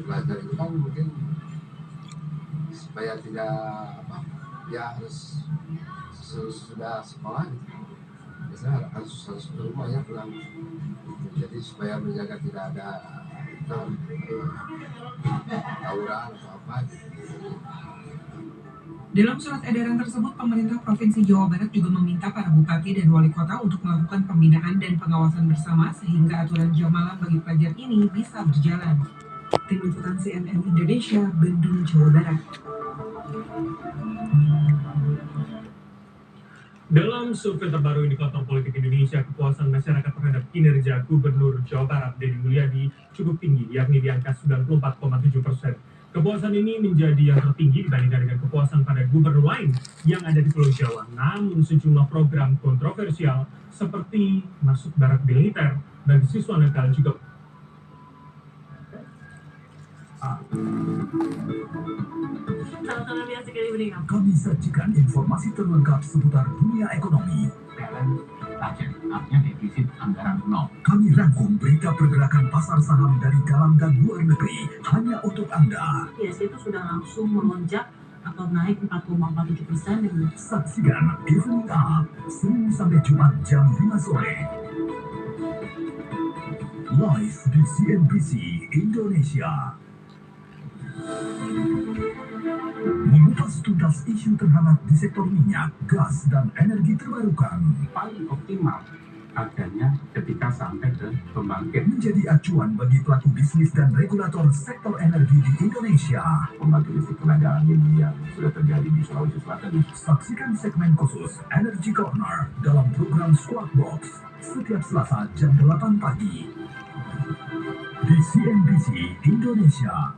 belajar itu kan mungkin supaya tidak apa ya harus sudah sekolah gitu. Biasanya harus ke rumah ya pulang gitu. Jadi supaya menjaga tidak ada tawuran atau apa gitu. Dalam surat edaran tersebut, pemerintah Provinsi Jawa Barat juga meminta para bupati dan wali kota untuk melakukan pembinaan dan pengawasan bersama sehingga aturan jam malam bagi pelajar ini bisa berjalan. Tim Liputan CNN Indonesia, Bandung, Jawa Barat. Dalam survei terbaru Indikator Politik Indonesia, kepuasan masyarakat terhadap kinerja Gubernur Jawa Barat Deddy Mulyadi cukup tinggi, yakni di angka 94,7%. Kepuasan ini menjadi yang tertinggi dibandingkan dengan kepuasan pada gubernur lain yang ada di Pulau Jawa. Namun sejumlah program kontroversial seperti masuk barak militer bagi siswa nakal juga kami sajikan informasi terlengkap seputar dunia ekonomi. Artinya defisit anggaran nol. Kami rangkum berita pergerakan pasar saham dari dalam dan luar negeri hanya untuk Anda. ISG itu sudah langsung melonjak atau naik 4,47% dengan Saksikan Evening Up Senin sampai Jumat jam 5 sore. Live di CNBC Indonesia. Mengupas tuntas isu terhangat di sektor minyak, gas, dan energi terbarukan. Paling optimal adanya ketika sampai ke pembangkit. Menjadi acuan bagi pelaku bisnis dan regulator sektor energi di Indonesia. Pembangkit listrik tenaga angin yang sudah terjadi di Sulawesi Selatan. Saksikan segmen khusus Energy Corner dalam program Squawk Box setiap Selasa jam 8 pagi di CNBC Indonesia.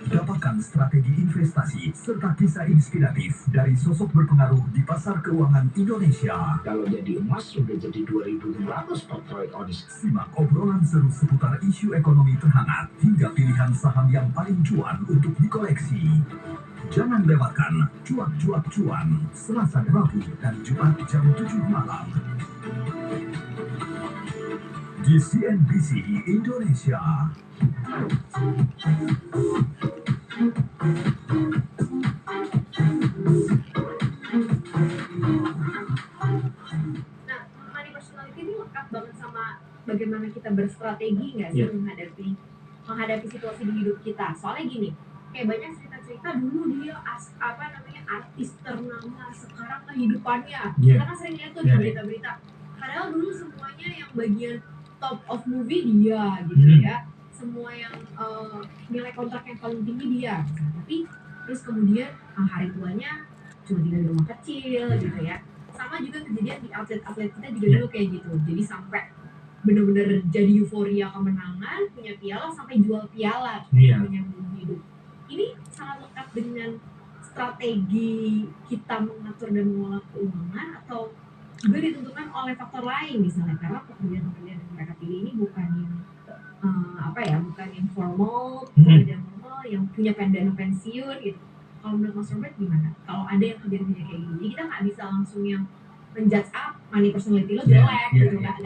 Dapatkan strategi investasi serta kisah inspiratif dari sosok berpengaruh di pasar keuangan Indonesia. Kalau jadi emas sudah jadi 2.600 per troy ounce. Simak obrolan seru seputar isu ekonomi terhangat hingga pilihan saham yang paling cuan untuk dikoleksi. Jangan lewatkan Cuap-Cuap Cuan Selasa, Rabu, dan Jumat jam 7 malam di CNBC Indonesia. Money personality ini lekat banget sama bagaimana kita berstrategi nggak sih menghadapi situasi di hidup kita. Soalnya gini, kayak banyak cerita-cerita dulu dia artis ternama, sekarang kehidupannya kita kan sering lihat tuh di berita-berita. Padahal dulu semuanya yang bagian top of movie dia gitu ya, semua yang nilai kontrak yang paling tinggi dia, tapi terus kemudian hari tuanya cuma tinggal di rumah kecil gitu ya. Sama juga kejadian di atlet-atlet kita juga dulu kayak gitu, jadi sampai benar-benar jadi euforia kemenangan, punya piala sampai jual piala menyambung hidup. Ini sangat lekat dengan strategi kita mengatur dan mengelola keuangan, atau juga ditentukan oleh faktor lain misalnya karena pekerjaan-pekerjaan yang mereka pilih ini bukan yang bukan yang formal, pekerjaan formal yang punya dana pensiun gitu. Kalau menurut Mas Robert gimana? Kalau ada yang kerjanya kayak gini, jadi kita nggak bisa langsung yang menjudge money personality lo jelek gitu, nggak